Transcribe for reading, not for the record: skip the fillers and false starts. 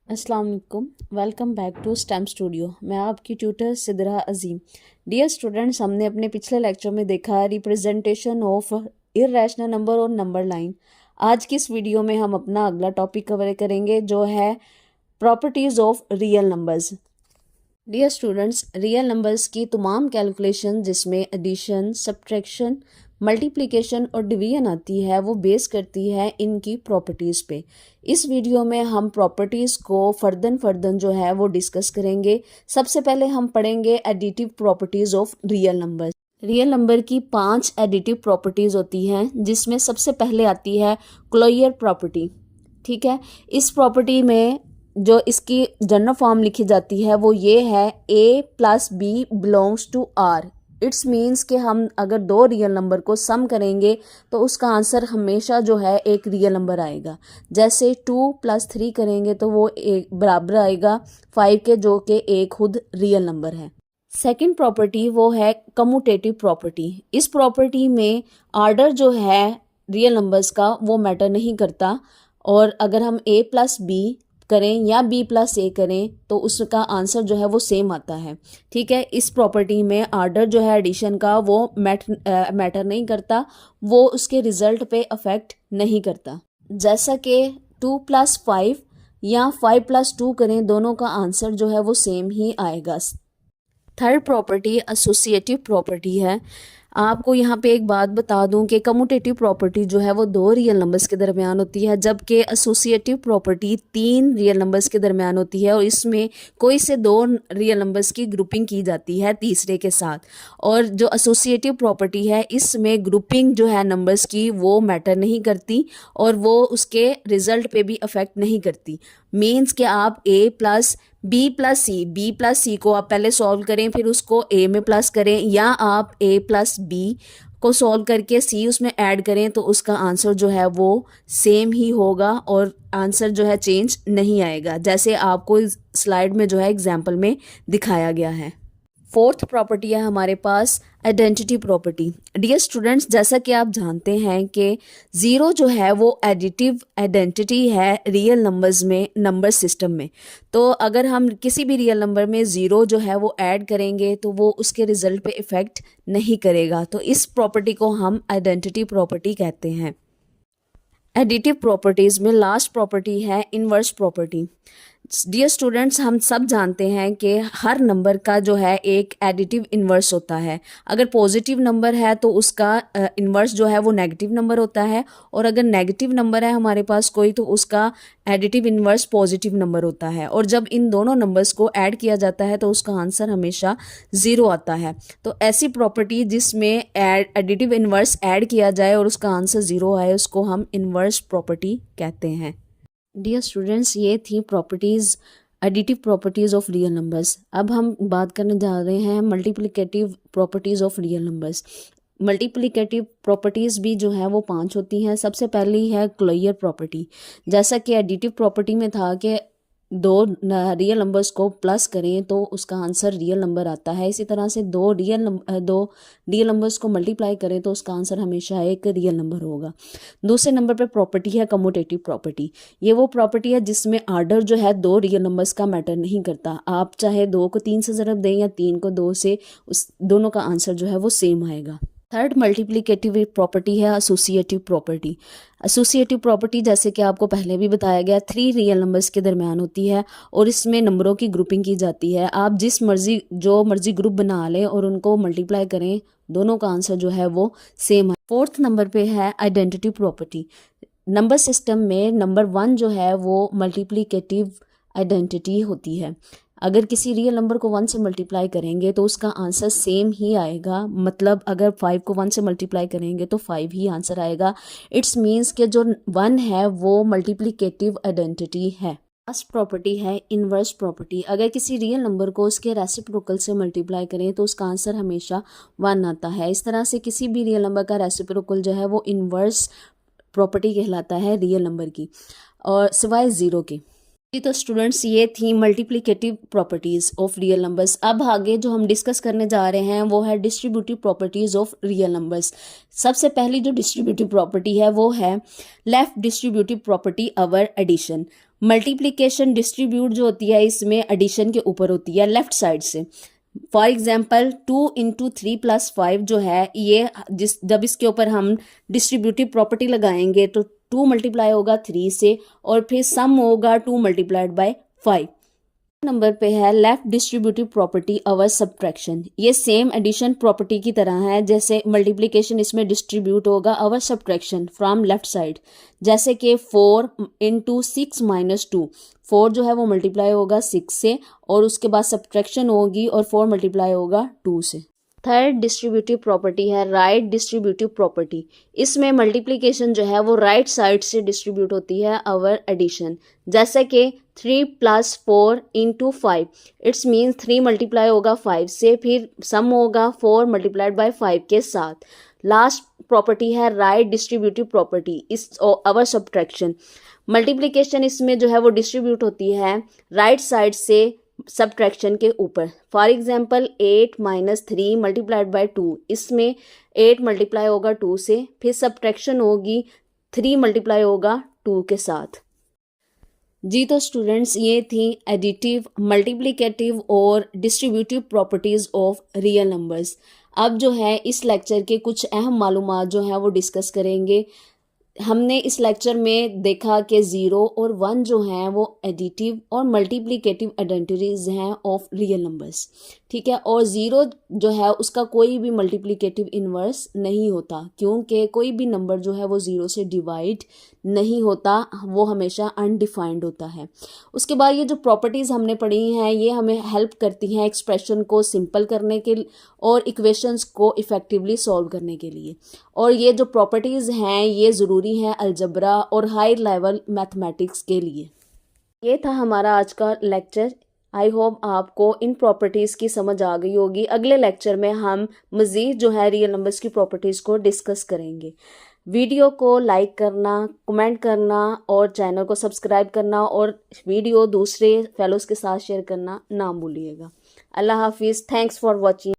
अस्सलाम वालेकुम। Welcome back to STEM Studio. मैं आपकी tutor Sidra Azeem. Dear students, हमने अपने पिछले लेक्चर में देखा रिप्रेजेंटेशन ऑफ इर्रेशनल नंबर और नंबर लाइन। आज की इस वीडियो में हम अपना अगला टॉपिक कवर करेंगे जो है properties of real numbers. Dear students, real numbers की तमाम कैलकुलेशन जिसमें एडिशन, सब्ट्रैक्शन, मल्टीप्लिकेशन और डिवीजन आती है वो बेस करती है इनकी प्रॉपर्टीज़ पे। इस वीडियो में हम प्रॉपर्टीज़ को फर्दन जो है वो डिस्कस करेंगे। सबसे पहले हम पढ़ेंगे additive properties of real numbers. Real number की 5 एडिटिव प्रॉपर्टीज़ होती हैं जिसमें सबसे पहले आती है क्लोजर प्रॉपर्टी। ठीक है, इस प्रॉपर्टी में जो इसकी जनरल फॉर्म लिखी जाती है वो ये है a plus B belongs to R. It's means कि हम अगर दो रियल नंबर को सम करेंगे तो उसका आंसर हमेशा जो है एक रियल नंबर आएगा। जैसे 2 + 3 करेंगे तो वो एक बराबर आएगा 5 के, जो कि एक खुद रियल नंबर है। सेकंड प्रॉपर्टी वो है कम्यूटेटिव प्रॉपर्टी। इस प्रॉपर्टी में आर्डर जो है रियल नंबर्स का वो मैटर नहीं करता, और अगर हम a + b करें या b + a करें तो उसका आंसर जो है वो सेम आता है। ठीक है, इस प्रॉपर्टी में आर्डर जो है एडिशन का वो मैटर नहीं करता, वो उसके रिजल्ट पे अफेक्ट नहीं करता। जैसा कि 2 + 5 या 5 + 2 करें, दोनों का आंसर जो है वो सेम ही आएगा। थर्ड प्रॉपर्टी एसोसिएटिव प्रॉपर्टी है। आपको यहाँ पे एक बात बता दूं कि कम्यूटेटिव प्रॉपर्टी जो है वो 2 रियल नंबर्स के दरमियान होती है, जबकि एसोसिएटिव प्रॉपर्टी 3 रियल नंबर्स के दरमियान होती है, और इसमें कोई से 2 रियल नंबर्स की ग्रुपिंग की जाती है तीसरे के साथ। और जो एसोसिएटिव प्रॉपर्टी है इसमें ग्रुपिंग जो है नंबर्स की वो मैटर नहीं करती और वो उसके रिजल्ट पे भी अफेक्ट नहीं करती। मीन्स कि आप a + b + c को आप पहले सॉल्व करें, फिर उसको a में प्लस करें, या आप a + b को सॉल्व करके c उसमें ऐड करें तो उसका आंसर जो है वो सेम ही होगा और आंसर जो है चेंज नहीं आएगा, जैसे आपको स्लाइड में जो है एग्जाम्पल में दिखाया गया है। फोर्थ प्रॉपर्टी है हमारे पास आइडेंटिटी प्रॉपर्टी। डियर स्टूडेंट्स, जैसा कि आप जानते हैं कि ज़ीरो जो है वो एडिटिव आइडेंटिटी है रियल नंबर्स में, नंबर सिस्टम में। तो अगर हम किसी भी रियल नंबर में ज़ीरो जो है वो ऐड करेंगे तो वो उसके रिजल्ट पे इफ़ेक्ट नहीं करेगा। तो इस प्रॉपर्टी को हम आइडेंटिटी प्रॉपर्टी कहते हैं। एडिटिव प्रॉपर्टीज़ में लास्ट प्रॉपर्टी है इनवर्स प्रॉपर्टी। डियर स्टूडेंट्स, हम सब जानते हैं कि हर नंबर का जो है एक एडिटिव इन्वर्स होता है। अगर पॉजिटिव नंबर है तो उसका इन्वर्स जो है वो नेगेटिव नंबर होता है, और अगर नेगेटिव नंबर है हमारे पास कोई तो उसका एडिटिव इन्वर्स पॉजिटिव नंबर होता है। और जब इन दोनों नंबर्स को ऐड किया जाता है तो उसका आंसर हमेशा 0 आता है। तो ऐसी प्रॉपर्टी जिसमें एडिटिव इन्वर्स ऐड किया जाए और उसका आंसर 0 आए उसको हम इन्वर्स प्रॉपर्टी कहते हैं। डियर स्टूडेंट्स, ये थी properties, additive properties of real numbers. अब हम बात करने जा रहे हैं multiplicative properties of real numbers. Multiplicative properties भी जो है वो 5 होती हैं। सबसे पहली है क्लोजर प्रॉपर्टी। जैसा कि एडिटिव प्रॉपर्टी में था कि 2 रियल नंबर्स को प्लस करें तो उसका आंसर रियल नंबर आता है, इसी तरह से 2 रियल नंबर्स को मल्टीप्लाई करें तो उसका आंसर हमेशा एक रियल नंबर होगा। दूसरे नंबर पर प्रॉपर्टी है कम्यूटेटिव प्रॉपर्टी। ये वो प्रॉपर्टी है जिसमें आर्डर जो है 2 रियल नंबर्स का मैटर नहीं करता। आप चाहे 2 को 3 से ज़रब दें या 3 को 2 से, उस दोनों का आंसर जो है वो सेम आएगा। थर्ड मल्टीप्लिकेटिव प्रॉपर्टी है एसोसिएटिव प्रॉपर्टी। एसोसिएटिव प्रॉपर्टी जैसे कि आपको पहले भी बताया गया 3 रियल नंबर्स के दरमियान होती है और इसमें नंबरों की ग्रुपिंग की जाती है। आप जो मर्जी ग्रुप बना लें और उनको मल्टीप्लाई करें, दोनों का आंसर जो है वो सेम है। फोर्थ नंबर पे है आइडेंटिटी प्रॉपर्टी। नंबर सिस्टम में नंबर 1 जो है वो मल्टीप्लिकेटिव आइडेंटिटी होती है। अगर किसी रियल नंबर को 1 से मल्टीप्लाई करेंगे तो उसका आंसर सेम ही आएगा। मतलब अगर 5 को 1 से मल्टीप्लाई करेंगे तो 5 ही आंसर आएगा। इट्स मीन्स कि जो 1 है वो मल्टीप्लिकेटिव आइडेंटिटी है। लास्ट प्रॉपर्टी है इनवर्स प्रॉपर्टी। अगर किसी रियल नंबर को उसके रेसिप्रोकल से मल्टीप्लाई करें तो उसका आंसर हमेशा 1 आता है। इस तरह से किसी भी रियल नंबर का रेसिप्रोकल जो है वो इनवर्स प्रॉपर्टी कहलाता है रियल नंबर की, और सिवाय 0 के। तो स्टूडेंट्स, ये थी multiplicative properties of real numbers. अब आगे जो हम डिस्कस करने जा रहे हैं वो है distributive properties of real numbers. सबसे पहली जो डिस्ट्रीब्यूटिव प्रॉपर्टी है वो है लेफ्ट डिस्ट्रीब्यूटिव प्रॉपर्टी अवर एडिशन। मल्टीप्लिकेशन डिस्ट्रीब्यूट जो होती है इसमें एडिशन के ऊपर होती है लेफ्ट साइड से। फॉर एग्जाम्पल 2 इंटू 3 प्लस 5 जो है ये जब इसके ऊपर हम डिस्ट्रीब्यूटिव प्रॉपर्टी लगाएंगे तो 2 मल्टीप्लाई होगा 3 से और फिर सम होगा 2 मल्टीप्लाइड बाय 5। नंबर पे है लेफ्ट डिस्ट्रीब्यूटिव प्रॉपर्टी अवर सब्ट्रैक्शन। ये सेम एडिशन प्रॉपर्टी की तरह है, जैसे मल्टीप्लिकेशन इसमें डिस्ट्रीब्यूट होगा अवर सब्ट्रैक्शन फ्रॉम लेफ्ट साइड। जैसे कि 4 इंटू 6 माइनस 2, 4 जो है वो मल्टीप्लाई होगा 6 से और उसके बाद सब्ट्रैक्शन होगी और 4 मल्टीप्लाई होगा 2 से। थर्ड डिस्ट्रीब्यूटिव प्रॉपर्टी है राइट डिस्ट्रीब्यूटिव प्रॉपर्टी। इसमें मल्टीप्लिकेशन जो है वो राइट साइड से डिस्ट्रीब्यूट होती है अवर एडिशन। जैसे कि 3 plus 4 into 5, it's means 3 multiply होगा 5 से, फिर सम होगा 4 मल्टीप्लाइड बाय 5 के साथ। लास्ट प्रॉपर्टी है राइट डिस्ट्रीब्यूटिव प्रॉपर्टी इस अवर सब्ट्रैक्शन। मल्टीप्लिकेशन इसमें जो है वो डिस्ट्रीब्यूट होती है राइट साइड से सब्ट्रैक्शन के ऊपर। For example 8 minus 3 multiplied by 2, इसमें 8 मल्टीप्लाई होगा 2 से, फिर सब्ट्रैक्शन होगी 3 मल्टीप्लाई होगा 2 के साथ। जी तो स्टूडेंट्स ये थी एडिटिव, मल्टीप्लिकेटिव और distributive properties of real numbers. अब जो है इस लेक्चर के कुछ अहम मालूमात जो हैं वो डिस्कस करेंगे। हमने इस लेक्चर में देखा कि 0 और 1 जो हैं वो एडिटिव और मल्टीप्लिकेटिव आइडेंटिटीज हैं ऑफ रियल नंबर्स, ठीक है। और 0 जो है उसका कोई भी मल्टीप्लिकेटिव इन्वर्स नहीं होता, क्योंकि कोई भी नंबर जो है वो 0 से डिवाइड नहीं होता, वो हमेशा अनडिफाइंड होता है। उसके बाद ये जो प्रॉपर्टीज़ हमने पढ़ी हैं ये हमें हेल्प करती हैं एक्सप्रेशन को सिंपल करने के और इक्वेशंस को इफ़ेक्टिवली सॉल्व करने के लिए। और ये जो प्रॉपर्टीज़ हैं ये ज़रूरी हैं अलजबरा और हाई लेवल मैथमेटिक्स के लिए। ये था हमारा आज का लेक्चर। आई होप आपको इन प्रॉपर्टीज़ की समझ आ गई होगी। अगले लेक्चर में हम मज़ीद जो है रियल नंबर्स की प्रॉपर्टीज़ को डिस्कस करेंगे। वीडियो को लाइक करना, कमेंट करना और चैनल को सब्सक्राइब करना और वीडियो दूसरे फेलोज़ के साथ शेयर करना ना भूलिएगा। अल्लाह हाफिज़। Thanks for watching.